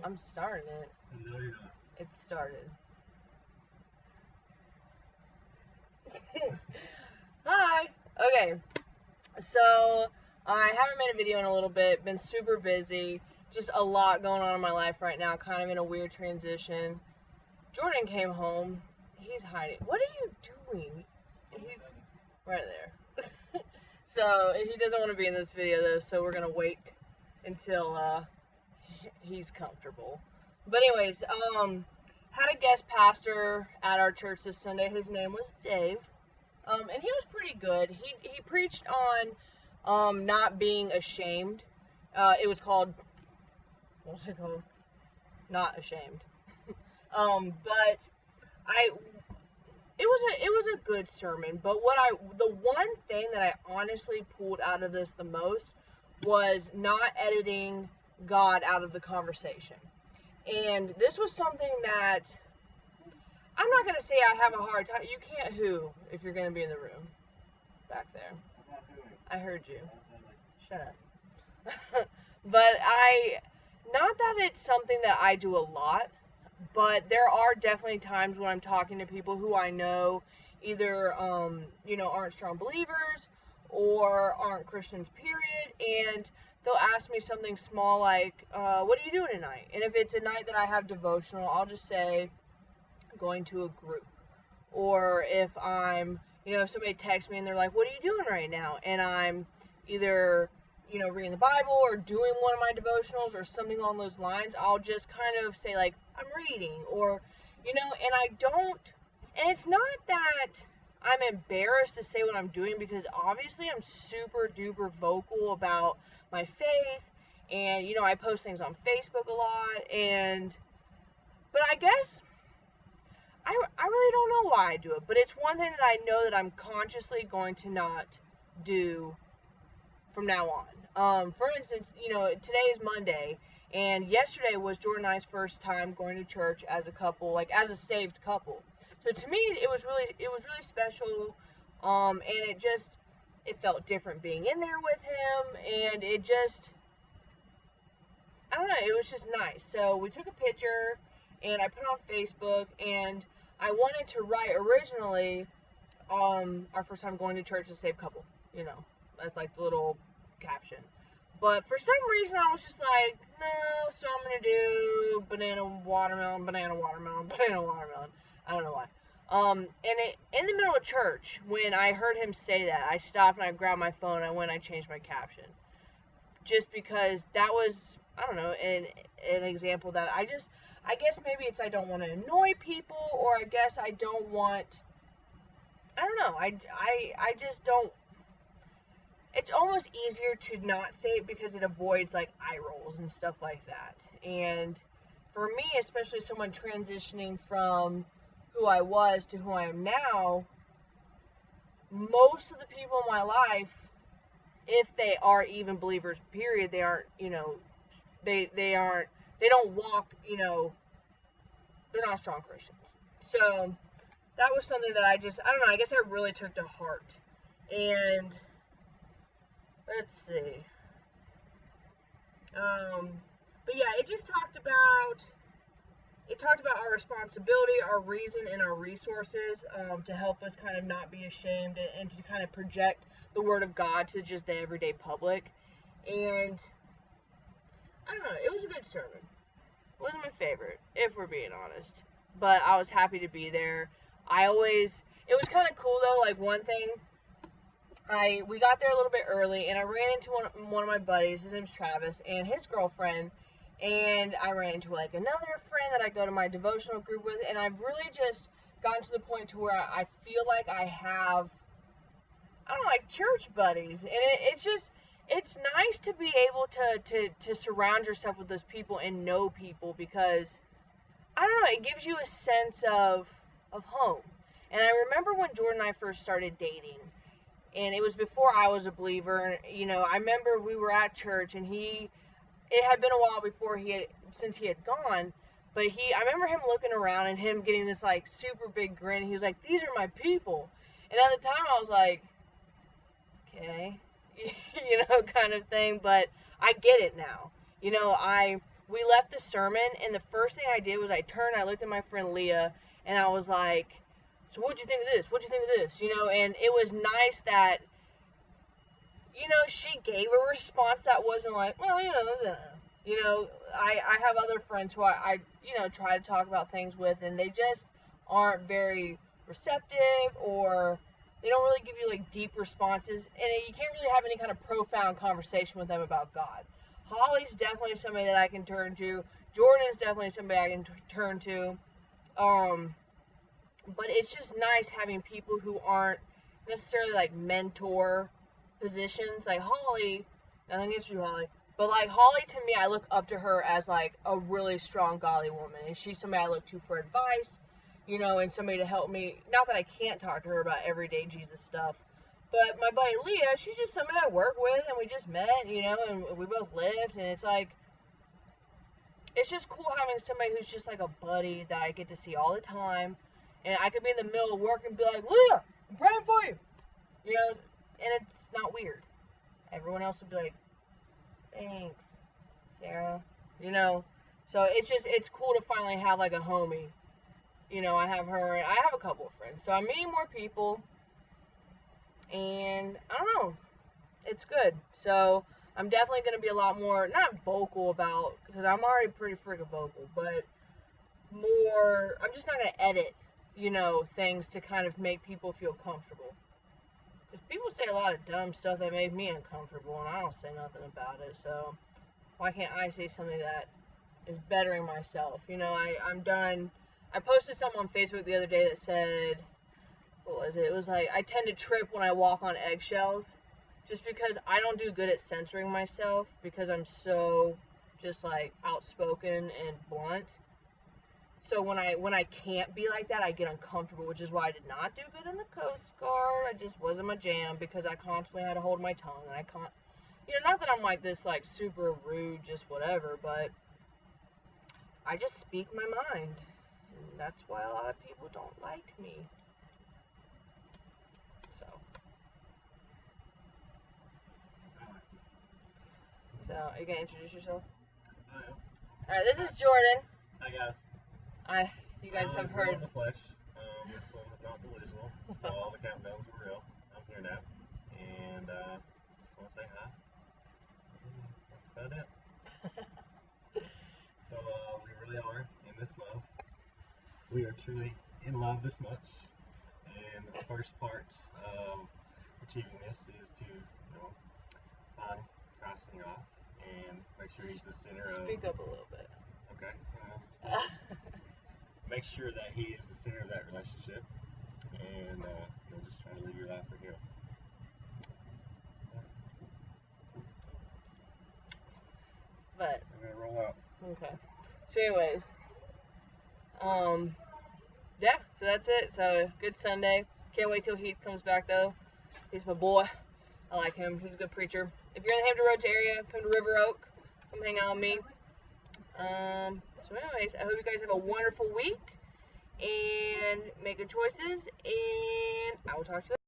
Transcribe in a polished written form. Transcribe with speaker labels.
Speaker 1: I'm starting it.
Speaker 2: No, you're not.
Speaker 1: It started. Hi. Okay. So I haven't made a video in a little bit. Been super busy. Just a lot going on in my life right now. Kind of in a weird transition. Jordan came home. He's hiding. What are you doing? He's right there. So he doesn't want to be in this video though. So we're gonna wait until he's comfortable. But anyways, had a guest pastor at our church this Sunday. His name was Dave. And he was pretty good. He preached on not being ashamed. It was called, what was it called? Not Ashamed. But it was a good sermon. But the one thing that I honestly pulled out of this the most was not editing God out of the conversation. And this was something that I'm not going to say I have a hard time. You can't who if you're going to be in the room back there.
Speaker 2: I'm not doing it.
Speaker 1: I heard you.
Speaker 2: I like,
Speaker 1: Shut up. But not that it's something that I do a lot, but there are definitely times when I'm talking to people who I know either, aren't strong believers or aren't Christians, period, and they'll ask me something small like, what are you doing tonight? And if it's a night that I have devotional, I'll just say, going to a group. Or if I'm, if somebody texts me and they're like, what are you doing right now? And I'm either, reading the Bible or doing one of my devotionals or something along those lines, I'll just kind of say, like, I'm reading, or, and it's not that I'm embarrassed to say what I'm doing, because obviously I'm super duper vocal about my faith, and, I post things on Facebook a lot, but I guess I really don't know why I do it, but it's one thing that I know that I'm consciously going to not do from now on. For instance, today is Monday, and yesterday was Jordan and I's first time going to church as a couple, like as a saved couple. So to me, it was really special, and it felt different being in there with him, and I don't know, it was just nice. So we took a picture, and I put it on Facebook, and I wanted to write originally, our first time going to church as a saved couple, as like the little caption. But for some reason I was just like, no, so I'm gonna do banana watermelon. I don't know why. And in the middle of church, when I heard him say that, I stopped and I grabbed my phone. I changed my caption, just because that was, I don't know, an example that I guess maybe it's I don't want to annoy people, or I guess I don't want, I don't know, I just don't, it's almost easier to not say it because it avoids like eye rolls and stuff like that. And for me, especially someone transitioning from who I was to who I am now, most of the people in my life, if they are even believers, period, they aren't, they don't walk, they're not strong Christians. So that was something that I don't know, I guess I really took to heart. And let's see. But yeah, it talked about our responsibility, our reason, and our resources, to help us kind of not be ashamed, and to kind of project the word of God to just the everyday public. And I don't know, it was a good sermon. It wasn't my favorite, if we're being honest, but I was happy to be there. It was kind of cool though, like one thing, we got there a little bit early, and I ran into one of my buddies. His name's Travis, and his girlfriend, and I ran into like another friend that I go to my devotional group with, and I've really just gotten to the point to where I feel like I have, I don't know, like church buddies, and it's nice to be able to surround yourself with those people and know people, because I don't know, it gives you a sense of home. And I remember when Jordan and I first started dating, and it was before I was a believer. I remember we were at church, and it had been a while since he had gone, but I remember him looking around and him getting this like super big grin. He was like, these are my people. And at the time I was like, okay, kind of thing, but I get it now. we left the sermon, and the first thing I did was I turned, I looked at my friend Leah, and I was like, so what'd you think of this? What'd you think of this? You know, and it was nice that, you know, she gave a response that wasn't like, well, you know, I have other friends who I, you know, try to talk about things with, and they just aren't very receptive, or they don't really give you, like, deep responses, and you can't really have any kind of profound conversation with them about God. Holly's definitely somebody that I can turn to. Jordan is definitely somebody I can turn to. But it's just nice having people who aren't necessarily, like, mentor positions. Like, Holly, nothing against you, Holly, but, like, Holly, to me, I look up to her as, like, a really strong, godly woman, and she's somebody I look to for advice, you know, and somebody to help me. Not that I can't talk to her about everyday Jesus stuff, but my buddy Leah, she's just somebody I work with, and we just met, you know, and we both lived, and it's like, it's just cool having somebody who's just like a buddy that I get to see all the time, and I could be in the middle of work and be like, Leah, I'm praying for you, you know, and it's not weird. Everyone else would be like, thanks, Sarah, you know, so it's cool to finally have, like, a homie, you know. I have her, I have a couple of friends, so I'm meeting more people, and I don't know, it's good. So I'm definitely going to be a lot more, not vocal about, because I'm already pretty freaking vocal, but more, I'm just not going to edit, you know, things to kind of make people feel comfortable. Because people say a lot of dumb stuff that made me uncomfortable, and I don't say nothing about it, so why can't I say something that is bettering myself? You know, I'm done. I posted something on Facebook the other day that said, what was it? It was like, I tend to trip when I walk on eggshells, just because I don't do good at censoring myself, because I'm so just, like, outspoken and blunt. So when I can't be like that, I get uncomfortable, which is why I did not do good in the Coast Guard. I just wasn't my jam, because I constantly had to hold my tongue, and I can't, you know, not that I'm like this, like, super rude, just whatever, but I just speak my mind, and that's why a lot of people don't like me. So, are you gonna introduce yourself?
Speaker 2: I am.
Speaker 1: Alright, this is Jordan.
Speaker 2: Hi guys.
Speaker 1: You guys have heard.
Speaker 2: In the flesh. This one was not delusional. So all the countdowns were real. I'm here now, and just want to say hi. That's about it. So we really are in this love. We are truly in love this much, and the first part of achieving this is to, you know, find Christ in your life and make sure He's the center of.
Speaker 1: Speak up a little bit.
Speaker 2: Okay. Make sure that He is the center of that relationship, and you know, just try to live your life for Him.
Speaker 1: But
Speaker 2: I'm gonna roll out.
Speaker 1: okay. So, anyways, yeah. So that's it. So good Sunday. Can't wait till Heath comes back though. He's my boy. I like him. He's a good preacher. If you're in the Hampton Roads area, come to River Oak. Come hang out with me. So anyways, I hope you guys have a wonderful week and make good choices, and I will talk to you later.